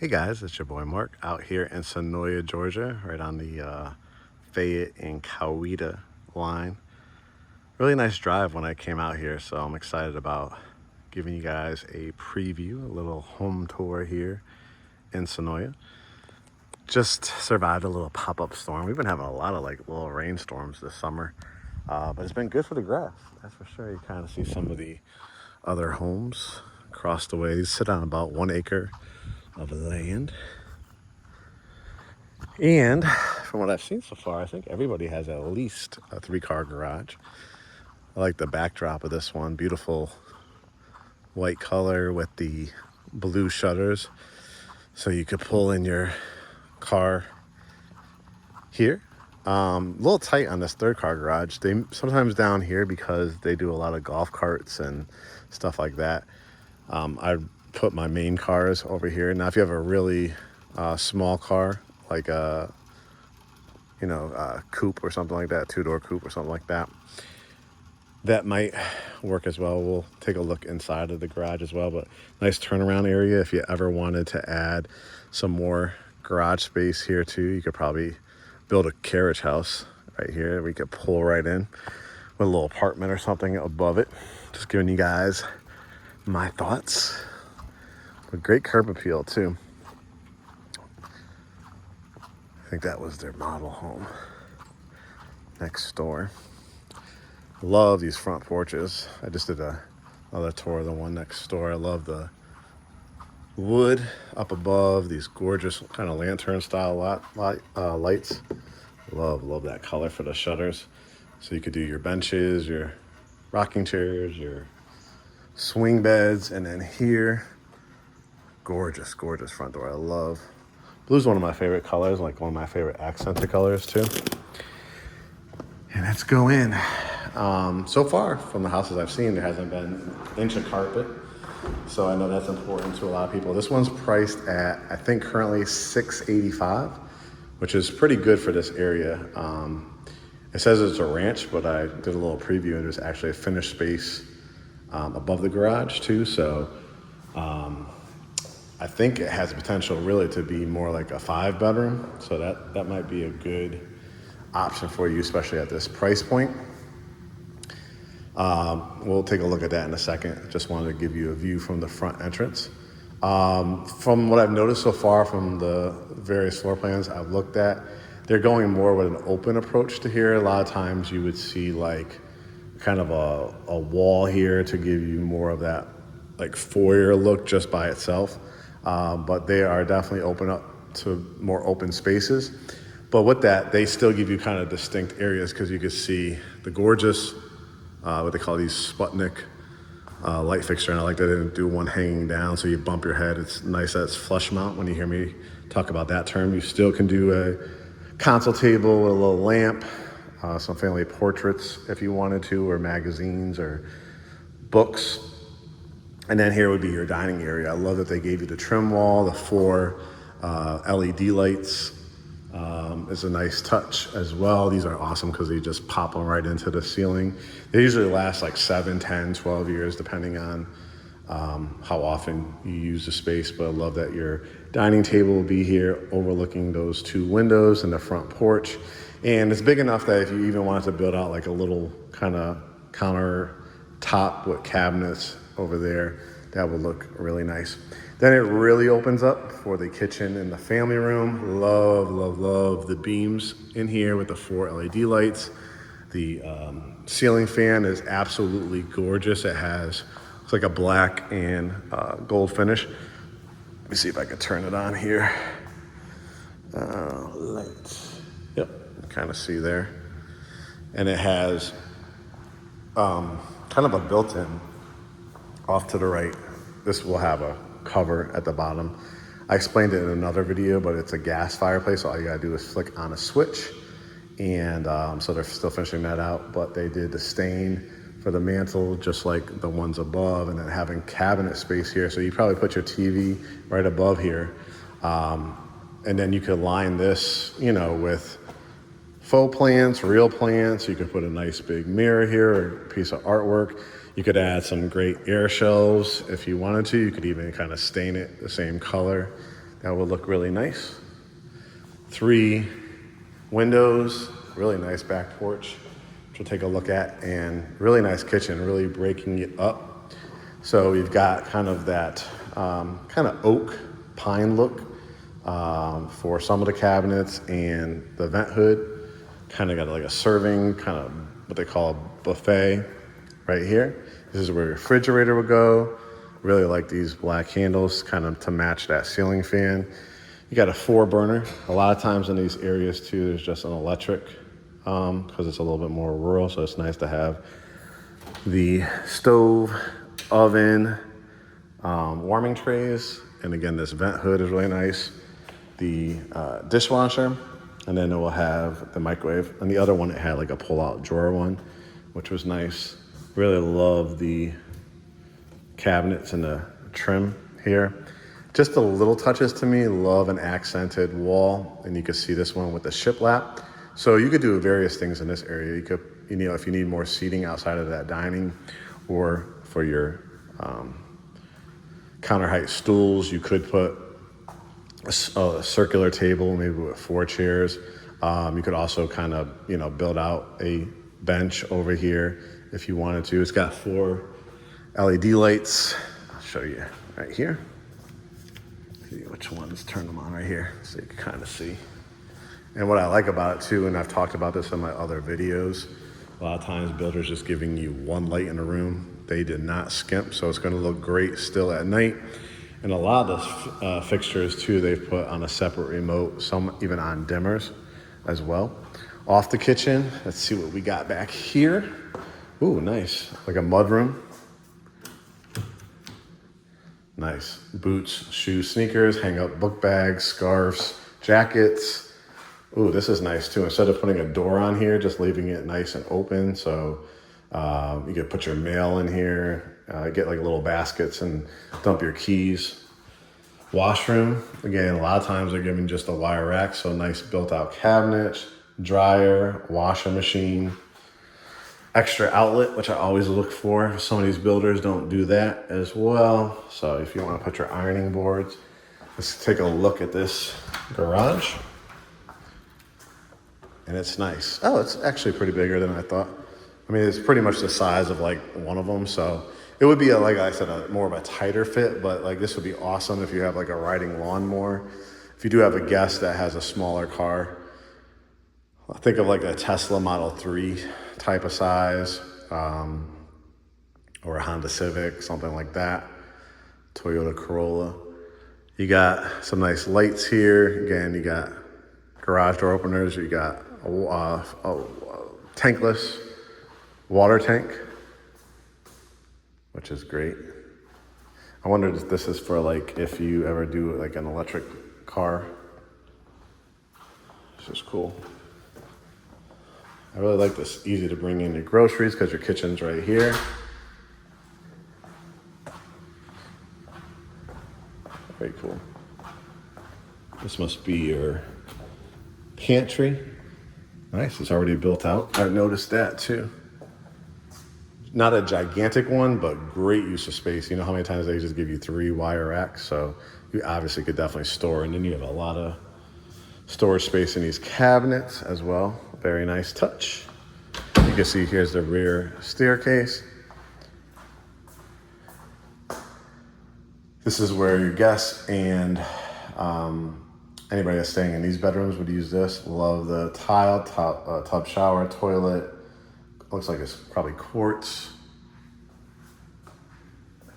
Hey guys, it's your boy Mark out here in Senoia, Georgia, right on the Fayette and Coweta line. Really nice drive when I came out here, so I'm excited about giving you guys a preview, a little home tour here in Senoia. Just survived a little pop-up storm. We've been having a lot of like little rainstorms this summer, but it's been good for the grass, that's for sure. You kind of see some of the other homes across the way. These sit on about 1 acre of land. And from what I've seen so far, I think everybody has at least a 3-car garage. I like the backdrop of this one. Beautiful white color with the blue shutters. So you could pull in your car here. A little tight on this 3rd-car garage. They sometimes down here, because they do a lot of golf carts and stuff like that, I put my main cars over here. Now, if you have a really small car, like a coupe or something like that, 2-door coupe or something like that, that might work as well. We'll take a look inside of the garage as well, but nice turnaround area. If you ever wanted to add some more garage space here too, you could probably build a carriage house right here. We could pull right in with a little apartment or something above it. Just giving you guys my thoughts. A great curb appeal too. I think that was their model home next door. Love these front porches. I just did another tour of the one next door. I love the wood up above, these gorgeous kind of lantern style lights. Love that color for the shutters. So you could do your benches, your rocking chairs, your swing beds, and then here, gorgeous front door. I love blue's one of my favorite colors, like one of my favorite accented colors too. And let's go in. So far from the houses I've seen, there hasn't been an inch of carpet. So I know that's important to a lot of people. This one's priced at, I think currently $685, which is pretty good for this area. It says it's a ranch, but I did a little preview and there's actually a finished space above the garage too. So I think it has the potential really to be more like a 5-bedroom. So that might be a good option for you, especially at this price point. We'll take a look at that in a second. Just wanted to give you a view from the front entrance. From what I've noticed so far from the various floor plans I've looked at, they're going more with an open approach to here. A lot of times you would see like kind of a wall here to give you more of that like foyer look just by itself. But they are definitely open up to more open spaces. But with that, they still give you kind of distinct areas because you can see the gorgeous, what they call these Sputnik light fixture. And I like that they didn't do one hanging down so you bump your head. It's nice that it's flush mount when you hear me talk about that term. You still can do a console table with a little lamp, some family portraits if you wanted to, or magazines or books. And then here would be your dining area. I love that they gave you the trim wall, the 4 LED lights. It's a nice touch as well. These are awesome because they just pop them right into the ceiling. They usually last like 7, 10, 12 years, depending on how often you use the space. But I love that your dining table will be here overlooking those 2 windows and the front porch. And it's big enough that if you even wanted to build out like a little kind of countertop with cabinets over there, that would look really nice. Then it really opens up for the kitchen and the family room. Love the beams in here with the 4 LED lights. The ceiling fan is absolutely gorgeous. It's like a black and gold finish. Let me see if I can turn it on here. Lights. Yep, kind of see there. And it has kind of a built-in off to the right. This will have a cover at the bottom. I explained it in another video, but it's a gas fireplace. So all you gotta do is flick on a switch. And so they're still finishing that out, but they did the stain for the mantle, just like the ones above, and then having cabinet space here. So you probably put your TV right above here. And then you could line this, with faux plants, real plants. You could put a nice big mirror here, or a piece of artwork. You could add some great air shelves if you wanted to. You could even kind of stain it the same color That would look really nice. 3 windows, really nice back porch, which we'll take a look at, and really nice kitchen, really breaking it up. So we've got kind of that kind of oak pine look for some of the cabinets, and the vent hood kind of got like a serving, kind of what they call a buffet right here. This is where your refrigerator would go. Really like these black handles kind of to match that ceiling fan. You got a 4-burner. A lot of times in these areas too, there's just an electric because it's a little bit more rural, so it's nice to have the stove, oven, warming trays, and again, this vent hood is really nice. The dishwasher, and then it will have the microwave. And the other one, it had like a pull-out drawer one, which was nice. Really love the cabinets and the trim here. Just the little touches to me. Love an accented wall, and you can see this one with the shiplap. So you could do various things in this area. You could, if you need more seating outside of that dining, or for your counter height stools, you could put a circular table, maybe with 4 chairs. You could also kind of, build out a bench over here if you wanted to. It's got 4 LED lights. I'll show you right here. See which ones, turn them on right here so you can kind of see. And what I like about it too, and I've talked about this in my other videos, a lot of times builders just giving you 1 light in the room. They did not skimp, so it's going to look great still at night. And a lot of the fixtures too, they've put on a separate remote, some even on dimmers as well. Off the kitchen, let's see what we got back here. Ooh, nice, like a mudroom. Nice. Boots, shoes, sneakers, hang up book bags, scarves, jackets. Ooh, this is nice too. Instead of putting a door on here, just leaving it nice and open. So you could put your mail in here, get like little baskets and dump your keys. Washroom, again, a lot of times they're giving just a wire rack. So nice built out cabinet, dryer, washing machine. Extra outlet, which I always look for. Some of these builders don't do that as well. So if you want to put your ironing boards, let's take a look at this garage. And it's nice. Oh, it's actually pretty bigger than I thought. I mean, it's pretty much the size of like one of them. So it would be, like I said, more of a tighter fit, but like this would be awesome if you have like a riding lawnmower. If you do have a guest that has a smaller car, think of like a Tesla Model 3 type of size, or a Honda Civic, something like that, Toyota Corolla. You got some nice lights here. Again, you got garage door openers. You got a tankless water tank, which is great. I wonder if this is for like if you ever do like an electric car. This is cool. I really like this. Easy to bring in your groceries because your kitchen's right here. Very cool. This must be your pantry. Nice, it's already built out. I noticed that too. Not a gigantic one, but great use of space. You know how many times they just give you 3 wire racks? So you obviously could definitely store, and then you have a lot of storage space in these cabinets as well. Very nice touch. You can see here's the rear staircase. This is where your guests and anybody that's staying in these bedrooms would use this. Love the tile, tub shower, toilet. Looks like it's probably quartz.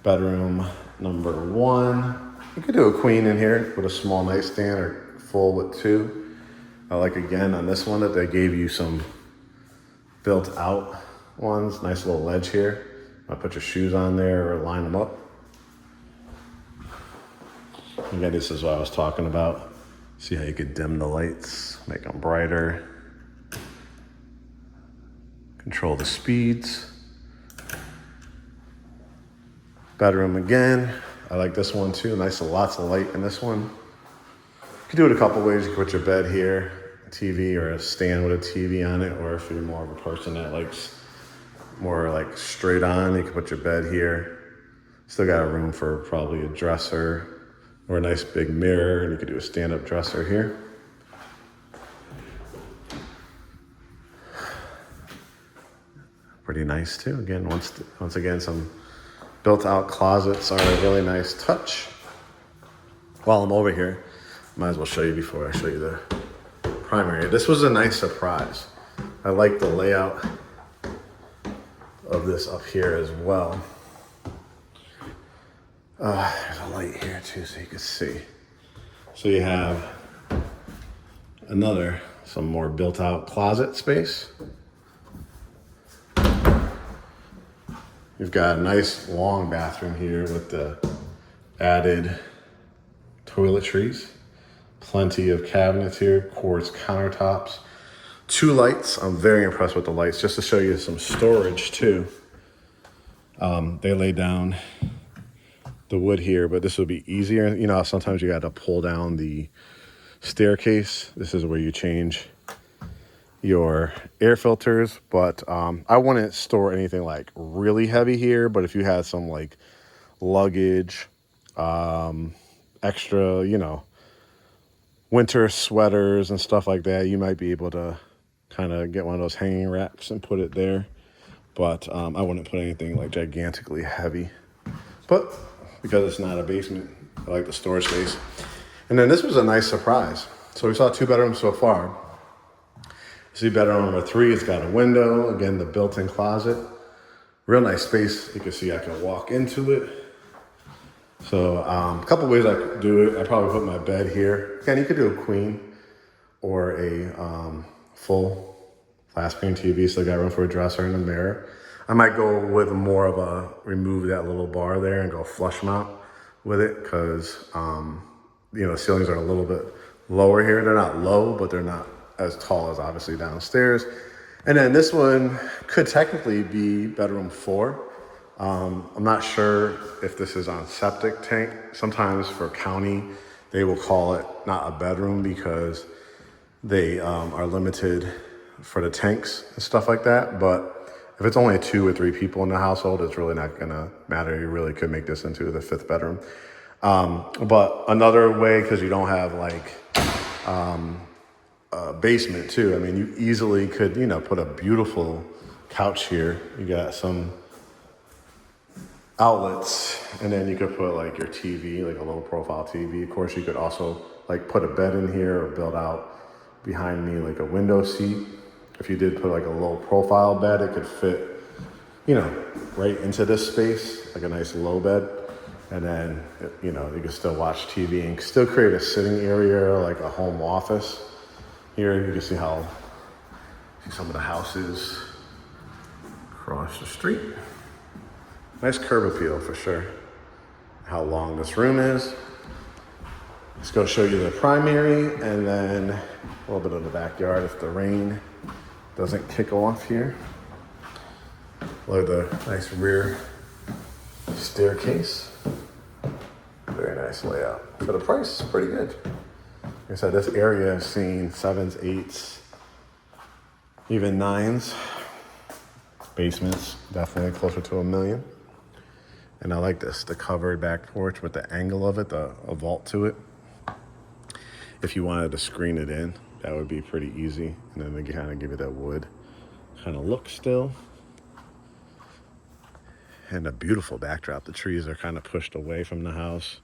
Bedroom number 1. You could do a queen in here with a small nightstand or full with 2. I like again on this one that they gave you some built out ones. Nice little ledge here. I'll put your shoes on there or line them up. Again, this is what I was talking about. See how you could dim the lights, make them brighter. Control the speeds. Bedroom again. I like this one too. Nice, lots of light in this one. You can do it a couple ways. You can put your bed here, a TV or a stand with a TV on it, or if you're more of a person that likes more like straight on, you can put your bed here. Still got room for probably a dresser, or a nice big mirror, and you could do a stand-up dresser here. Pretty nice too. Again, once again, some built-out closets are a really nice touch. While I'm over here, might as well show you before I show you the primary. This was a nice surprise. I like the layout of this up here as well. There's a light here too, so you can see. So you have some more built-out closet space. You've got a nice long bathroom here with the added toiletries. Plenty of cabinets here, quartz countertops. 2 lights. I'm very impressed with the lights. Just to show you some storage too. They laid down the wood here, but this would be easier. You know, sometimes you got to pull down the staircase. This is where you change your air filters, but I wouldn't store anything like really heavy here, but if you had some like luggage, extra, you know, winter sweaters and stuff like that, you might be able to kind of get one of those hanging racks and put it there. But I wouldn't put anything like gigantically heavy, but because it's not a basement, I like the storage space. And then this was a nice surprise. So we saw 2 bedrooms so far. See bedroom number 3, it's got a window, again, the built-in closet. Real nice space. You can see I can walk into it. So a couple ways I could do it. I probably put my bed here. Again, you could do a queen or a full flat screen TV, so I got room for a dresser and a mirror. I might go with more of a, remove that little bar there and go flush mount with it, because you know, ceilings are a little bit lower here. They're not low, but they're not as tall as obviously downstairs. And then this one could technically be bedroom 4. I'm not sure if this is on septic tank. Sometimes for county, they will call it not a bedroom because they are limited for the tanks and stuff like that. But if it's only 2 or 3 people in the household, it's really not gonna matter. You really could make this into the 5th bedroom. But another way, because you don't have like basement too. I mean, you easily could, you know, put a beautiful couch here. You got some outlets, and then you could put like your TV, like a low profile TV. Of course, you could also like put a bed in here or build out behind me like a window seat. If you did put like a low profile bed, it could fit, you know, right into this space, like a nice low bed. And then, you know, you can still watch TV and still create a sitting area, like a home office. Here you can see some of the houses across the street. Nice curb appeal for sure. How long this room is. Let's go show you the primary and then a little bit of the backyard if the rain doesn't kick off here. Look at the nice rear staircase. Very nice layout. For the price, it's pretty good. Like I said, this area has seen 7s, 8s, even 9s. Basements, definitely closer to $1 million. And I like this, the covered back porch with the angle of it, a vault to it. If you wanted to screen it in, that would be pretty easy. And then they kind of give it that wood kind of look still. And a beautiful backdrop. The trees are kind of pushed away from the house.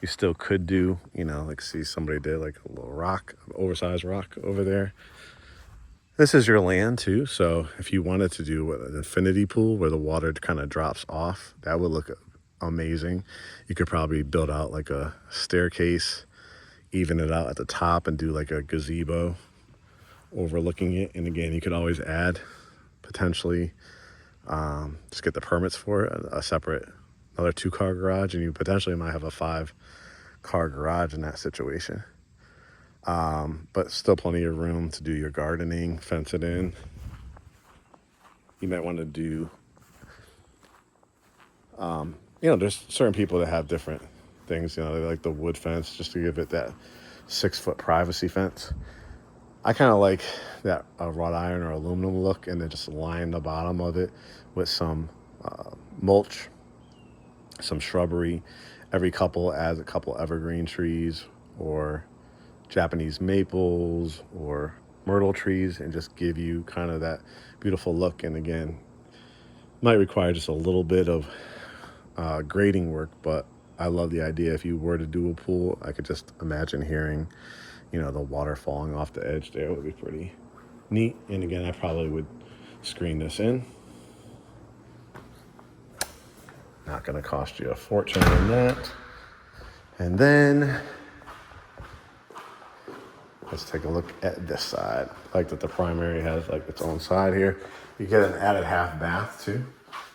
You still could do, you know, like see somebody did like a little rock, oversized rock over there. This is your land too. So if you wanted to do an infinity pool where the water kind of drops off, that would look amazing. You could probably build out like a staircase, even it out at the top and do like a gazebo overlooking it. And again, you could always add potentially, just get the permits for it, a separate, another 2-car garage, and you potentially might have a 5-car garage in that situation. But still plenty of room to do your gardening, fence it in. You might want to do, you know, there's certain people that have different things, you know, they like the wood fence just to give it that 6-foot privacy fence. I kind of like that wrought iron or aluminum look, and then just line the bottom of it with some mulch, some shrubbery, Every couple adds a couple evergreen trees or Japanese maples or myrtle trees and just give you kind of that beautiful look. And again, might require just a little bit of grading work, but I love the idea. If you were to do a pool, I could just imagine hearing, you know, the water falling off the edge there. It would be pretty neat. And again, I probably would screen this in. Not going to cost you a fortune on that. And then let's take a look at this side. I like that the primary has like its own side here. You get an added half bath too,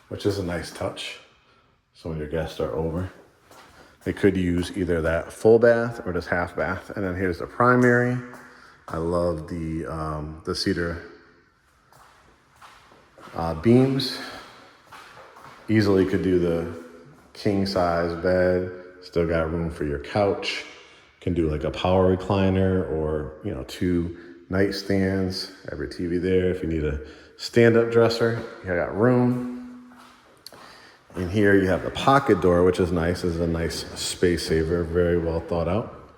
which is a nice touch. So when your guests are over, they could use either that full bath or just half bath. And then here's the primary. I love the cedar beams. Easily could do the king size bed. Still got room for your couch. Can do like a power recliner or, you know, 2 nightstands. Have your TV there. If you need a stand-up dresser, you got room. In here you have the pocket door, which is nice. This is a nice space saver, very well thought out.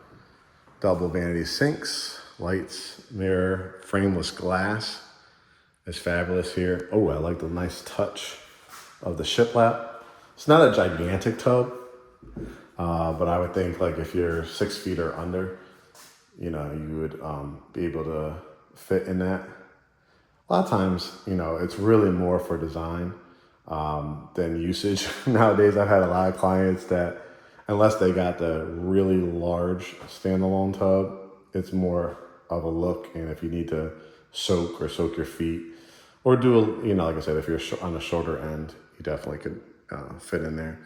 Double vanity sinks, lights, mirror, frameless glass is fabulous here. Oh, I like the nice touch of the shiplap. It's not a gigantic tub, but I would think like if you're 6 feet or under, you know, you would be able to fit in that. A lot of times, you know, it's really more for design than usage. Nowadays, I've had a lot of clients that, unless they got the really large standalone tub, it's more of a look. And if you need to soak your feet, or do, you know, like I said, if you're on the shorter end, you definitely could fit in there.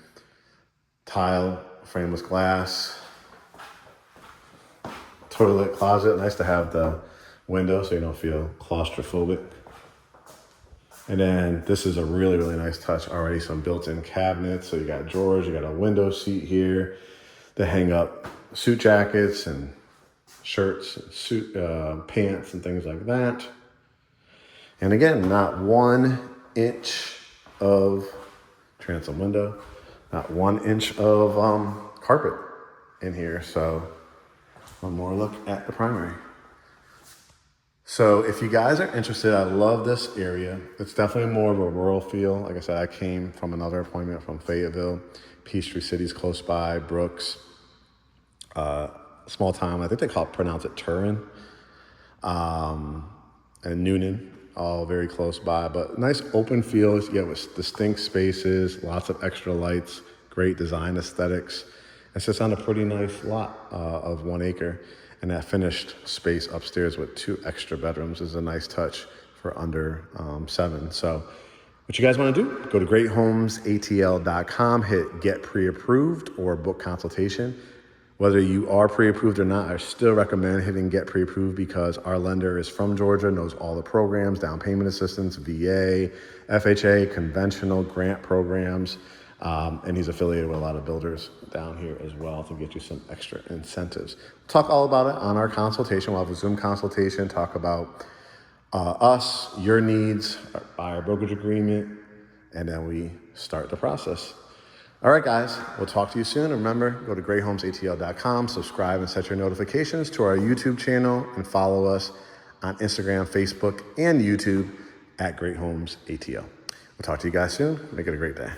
Tile, frameless glass, toilet, closet. Nice to have the window so you don't feel claustrophobic. And then this is a really, really nice touch already. Some built-in cabinets. So you got drawers, you got a window seat here to hang up suit jackets and shirts, and suit pants and things like that. And again, not 1 inch of transom window, not 1 inch of carpet in here. So one more look at the primary. So if you guys are interested, I love this area. It's definitely more of a rural feel. Like I said, I came from another appointment from Fayetteville, Peachtree City's close by, Brooks, small town. I think they pronounce it Turin, and Noonan, all very close by. But nice open fields, yeah, with distinct spaces, lots of extra lights, great design aesthetics. It sits on a pretty nice lot of 1 acre. And that finished space upstairs with 2 extra bedrooms is a nice touch for under 7. So what you guys want to do, go to greathomesatl.com, hit get pre-approved or book consultation. Whether you are pre-approved or not, I still recommend hitting get pre-approved because our lender is from Georgia, knows all the programs, down payment assistance, VA, FHA, conventional grant programs. And he's affiliated with a lot of builders down here as well to get you some extra incentives. Talk all about it on our consultation. We'll have a Zoom consultation, talk about us, your needs, our buyer brokerage agreement, and then we start the process. All right, guys, we'll talk to you soon. Remember, go to greathomesatl.com, subscribe and set your notifications to our YouTube channel, and follow us on Instagram, Facebook, and YouTube at Great Homes ATL. We'll talk to you guys soon. Make it a great day.